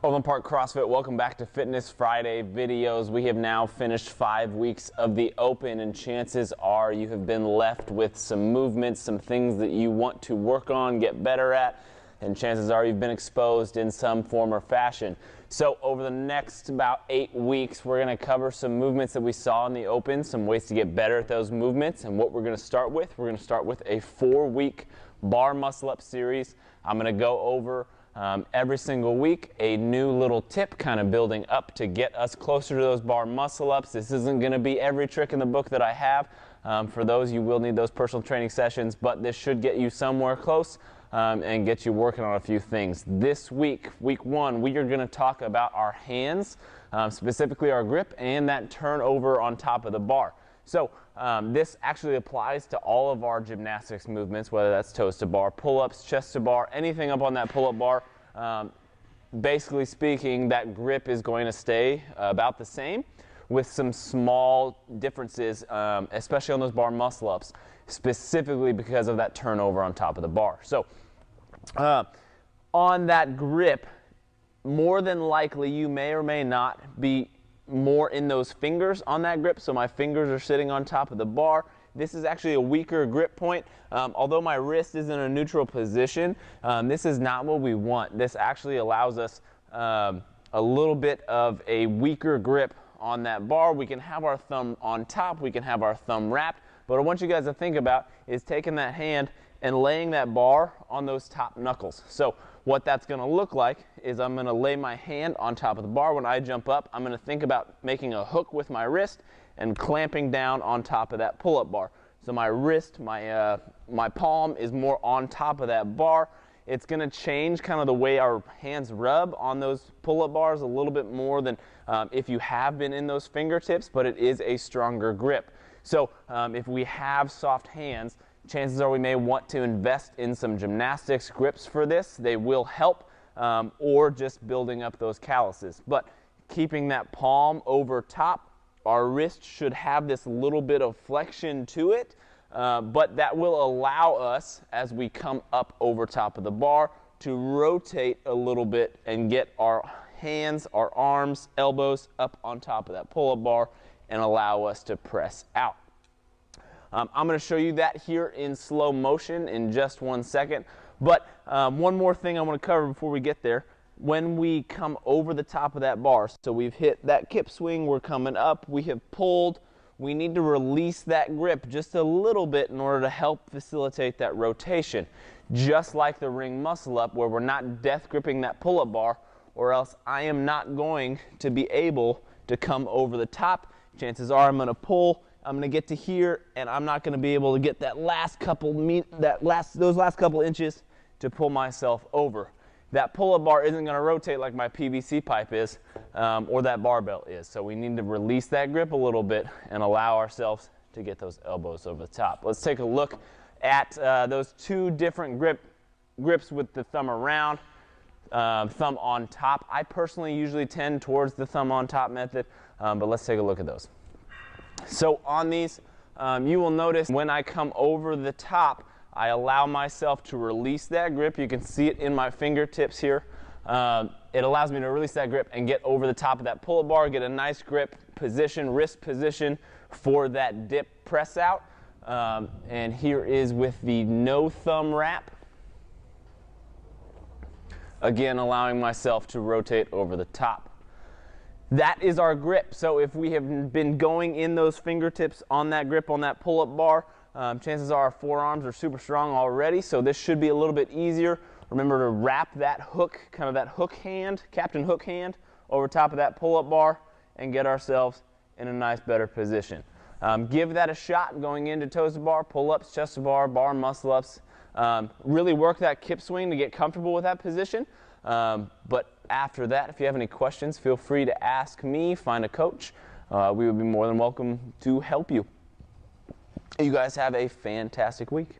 Overland Park CrossFit, welcome back to Fitness Friday videos. We have now finished 5 weeks of the Open, and chances are you have been left with some movements, some things that you want to work on, get better at, and chances are you've been exposed in some form or fashion. So over the next about 8 weeks, we're going to cover some movements that we saw in the Open, some ways to get better at those movements, and what we're going to start with. We're going to start with a 4-week bar muscle-up series. I'm going to go over every single week a new little tip kind of building up to get us closer to those bar muscle ups. This isn't going to be every trick in the book that I have. For those, you will need those personal training sessions, but this should get you somewhere close and get you working on a few things. This week, week 1, we are going to talk about our hands, specifically our grip and that turnover on top of the bar. So this actually applies to all of our gymnastics movements, whether that's toes to bar, pull-ups, chest to bar, anything up on that pull-up bar. Basically speaking, that grip is going to stay about the same with some small differences, especially on those bar muscle-ups, specifically because of that turnover on top of the bar. So on that grip, more than likely you may or may not be more in those fingers on that grip. So my fingers are sitting on top of the bar. This is actually a weaker grip point. Although my wrist is in a neutral position, this is not what we want. This actually allows us a little bit of a weaker grip on that bar. We can have our thumb on top, we can have our thumb wrapped, but what I want you guys to think about is taking that hand and laying that bar on those top knuckles. So what that's going to look like is I'm going to lay my hand on top of the bar. When I jump up, I'm going to think about making a hook with my wrist and clamping down on top of that pull-up bar. So my wrist, my palm is more on top of that bar. It's going to change kind of the way our hands rub on those pull-up bars a little bit more than if you have been in those fingertips, but it is a stronger grip. So if we have soft hands, chances are we may want to invest in some gymnastics grips for this. They will help, or just building up those calluses. But keeping that palm over top, our wrist should have this little bit of flexion to it, but that will allow us, as we come up over top of the bar, to rotate a little bit and get our hands, our arms, elbows up on top of that pull-up bar and allow us to press out. I'm going to show you that here in slow motion in just 1 second. But one more thing I want to cover before we get there. When we come over the top of that bar, so we've hit that kip swing, we're coming up, we have pulled, we need to release that grip just a little bit in order to help facilitate that rotation. Just like the ring muscle up, where we're not death gripping that pull-up bar, or else I am not going to be able to come over the top. Chances are I'm going to pull, I'm going to get to here, and I'm not going to be able to get that last couple those last couple inches to pull myself over. That pull-up bar isn't going to rotate like my PVC pipe is, or that barbell is. So we need to release that grip a little bit and allow ourselves to get those elbows over the top. Let's take a look at those 2 different grips with the thumb around, thumb on top. I personally usually tend towards the thumb on top method, but let's take a look at those. So on these, you will notice when I come over the top, I allow myself to release that grip. You can see it in my fingertips here. It allows me to release that grip and get over the top of that pull-up bar, get a nice grip position, wrist position for that dip press out. And here is with the no thumb wrap. Again, allowing myself to rotate over the top. That is our grip. So if we have been going in those fingertips on that grip on that pull-up bar, chances are our forearms are super strong already, so this should be a little bit easier. Remember to wrap that hook, kind of that hook hand, captain hook hand, over top of that pull-up bar and get ourselves in a nice, better position. Give that a shot going into toes to bar, pull-ups, chest to bar, bar muscle-ups. Really work that kip swing to get comfortable with that position. But after that, if you have any questions, feel free to ask me, find a coach. We would be more than welcome to help you. You guys have a fantastic week.